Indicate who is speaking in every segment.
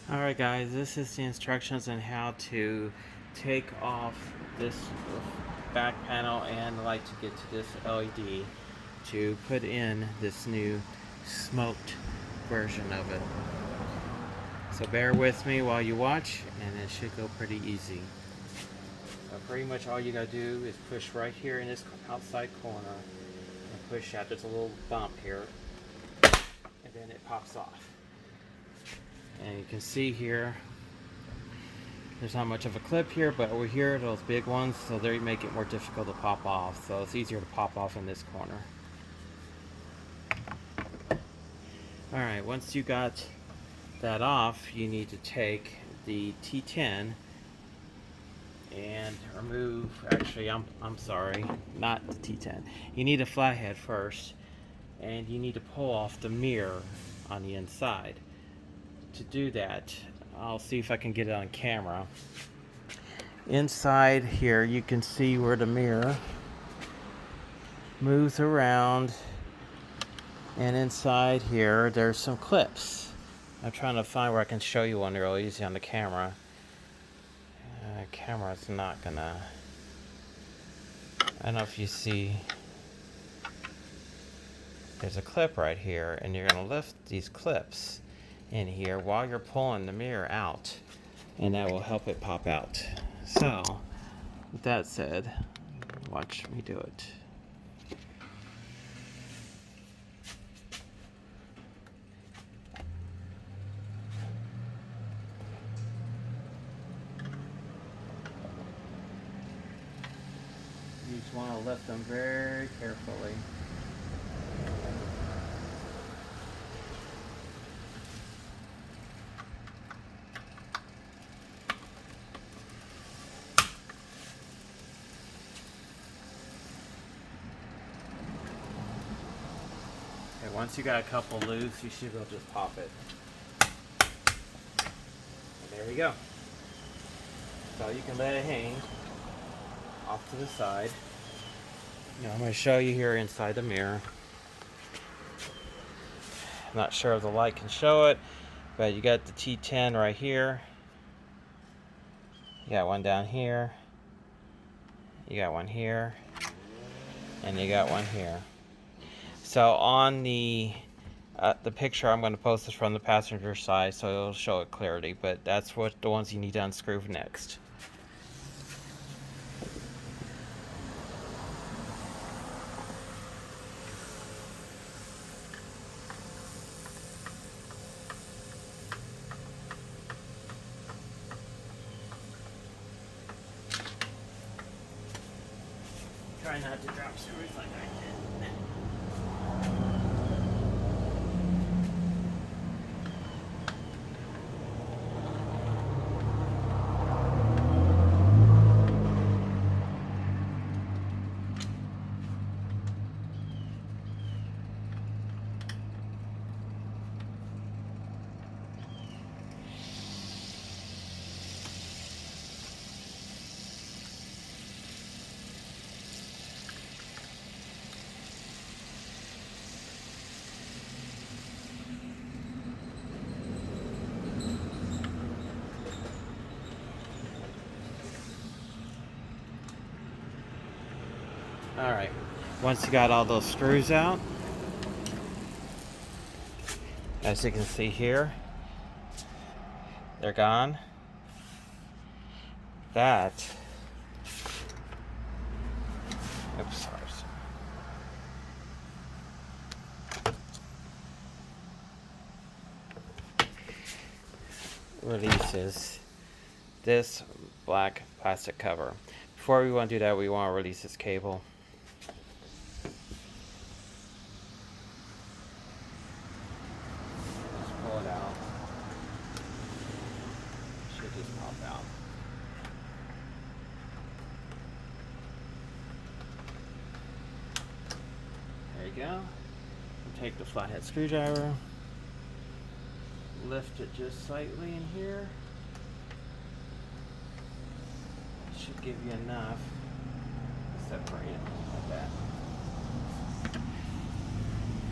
Speaker 1: Alright guys, this is the instructions on how to take off this back panel and the light to get to this LED to put in this new smoked version of it. So bear with me while you watch, and it should go pretty easy. Pretty much all you gotta do is push right here in this outside corner and push out. There's a little bump here and then it pops off. And you can see here, there's not much of a clip here, but over here, those big ones, so they make it more difficult to pop off. So it's easier to pop off in this corner. Alright, once you got that off, you need to take the T10 and remove, actually, I'm sorry, not the T10. You need a flathead first, and you need to pull off the mirror on the inside. To do that, I'll see if I can get it on camera. Inside here, you can see where the mirror moves around, and inside here, there's some clips. I'm trying to find where I can show you one real easy on the camera. Camera's not gonna. I don't know if you see. There's a clip right here, and you're gonna lift these clips in here while you're pulling the mirror out, and that will help it pop out. So, with that said, watch me do it. You just want to lift them very carefully. Okay, once you got a couple loose, you should be able to just pop it. And there we go. So you can let it hang off to the side. Now I'm going to show you here inside the mirror. I'm not sure if the light can show it, but you got the T10 right here. You got one down here. You got one here. And you got one here. So on the picture, I'm going to post this from the passenger side, so it'll show it clearly, but that's what the ones you need to unscrew next. Try not to drop screws like I did. Alright, once you got all those screws out, as you can see here, they're gone. That, oops, sorry. Releases this black plastic cover. Before we want to do that, we want to release this cable. Just pull it out. It should just pop out. There you go. Take the flathead screwdriver. Lift it just slightly in here. It should give you enough to separate it like that.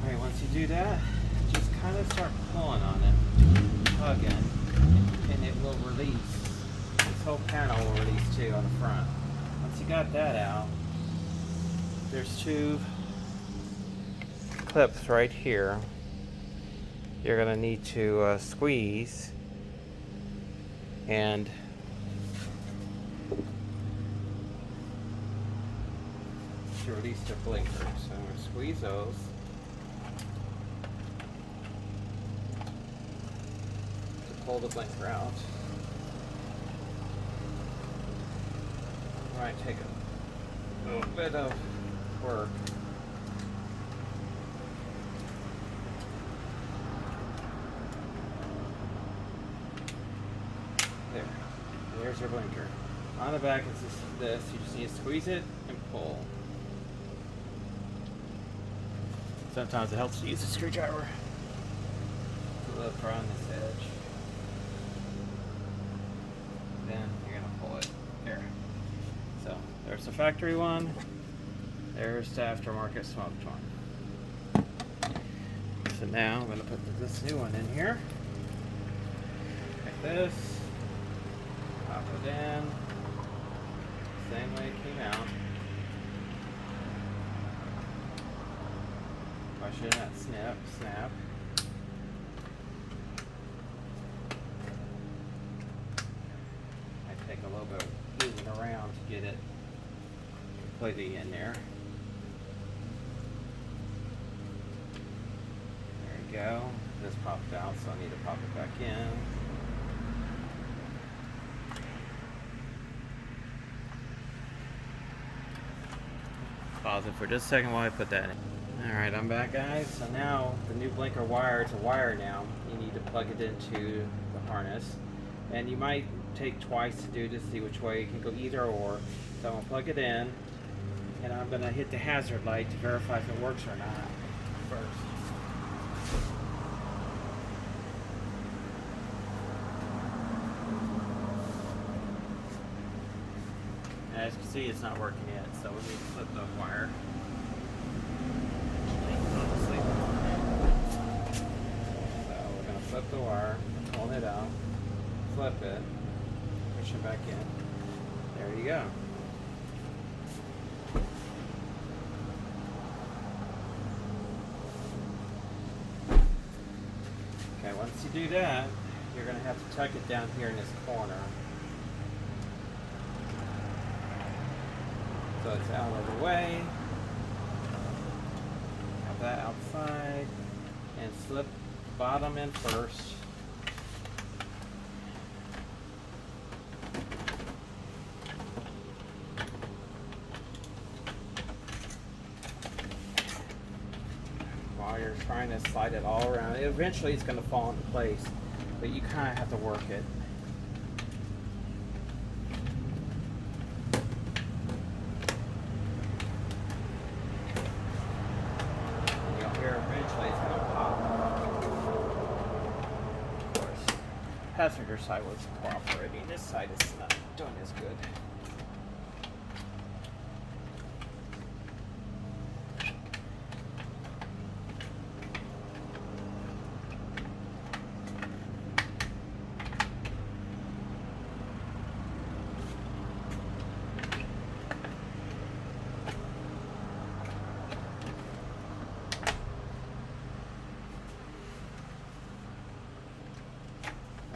Speaker 1: Alright, once you do that, just kind of start pulling on it. plug in, and it will release. This whole panel will release too on the front. Once you got that out, there's two clips right here. You're gonna need to squeeze and to release the blinker. So I'm gonna squeeze those. To pull the blinker out. Might take a little bit of work. There's your blinker. On the back is this. You just need to squeeze it and pull. Sometimes it helps to use a screwdriver to look around this edge. Then you're gonna pull it. There. So there's the factory one. There's the aftermarket smoked one. So now I'm gonna put this new one in here. Like this. Pop it in. Same way it came out. Push it, that snap. I take a little bit of moving around to get it completely in there. There you go. This popped out, so I need to pop it back in. Pause it for just a second while I put that in. Alright, I'm back, guys. So now the new blinker wire, it's a wire now. You need to plug it into the harness. And you might take twice to do to see which way. You can go either or. So I'm going to plug it in. And I'm going to hit the hazard light to verify if it works or not first. As you can see, it's not working yet, so we need to flip the wire. So we're going to flip the wire, pull it out, flip it, push it back in. There you go. Okay, once you do that, you're going to have to tuck it down here in this corner. So it's out of the way. Have that outside. And slip bottom in first. While you're trying to slide it all around. Eventually it's going to fall into place. But you kind of have to work it. Passenger side was cooperating. This side is not doing as good.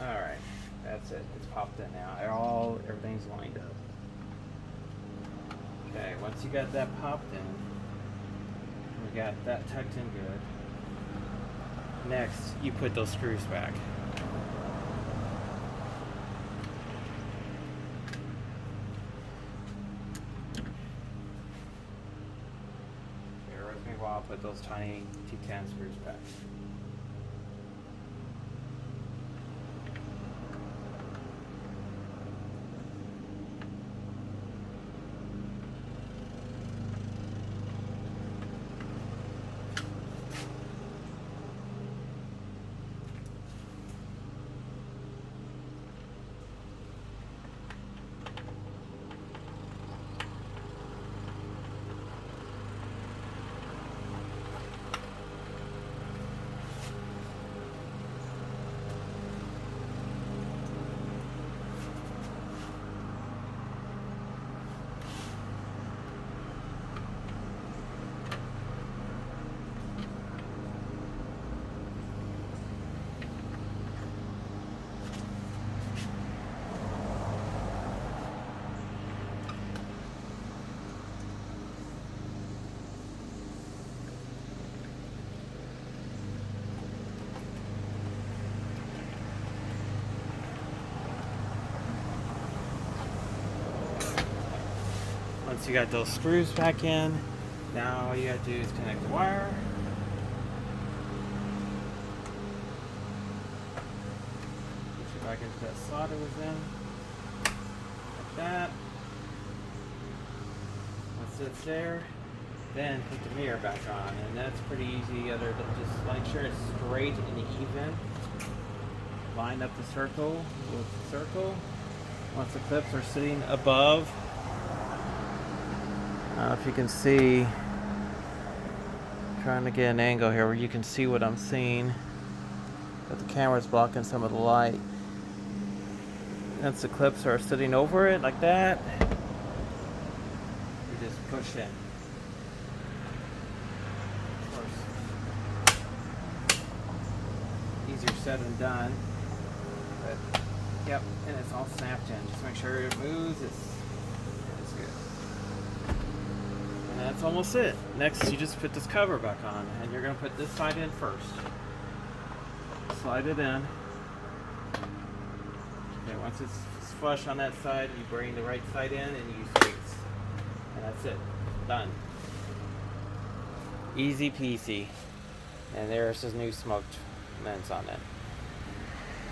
Speaker 1: Alright, that's it. It's popped in now. Everything's lined up. Okay, once you got that popped in, we got that tucked in good. Next, you put those screws back. Bear with me while I put those tiny T10 screws back. Once you got those screws back in, now all you gotta do is connect the wire. Push it back into that slot it was in. Like that. Once it's there, then put the mirror back on. And that's pretty easy, other than just make sure it's straight and even. Line up the circle with the circle. Once the clips are sitting above, I don't know if you can see, trying to get an angle here where you can see what I'm seeing, but the camera's blocking some of the light. Once the clips are sitting over it like that, you just push in. Of course, easier said than done, but yep, and it's all snapped in. Just make sure it moves. It's good. And that's almost it. Next, you just put this cover back on, and you're going to put this side in first. Slide it in. Okay, once it's flush on that side, you bring the right side in and you squeeze. And that's it. Done. Easy peasy. And there's his new smoked lens on it.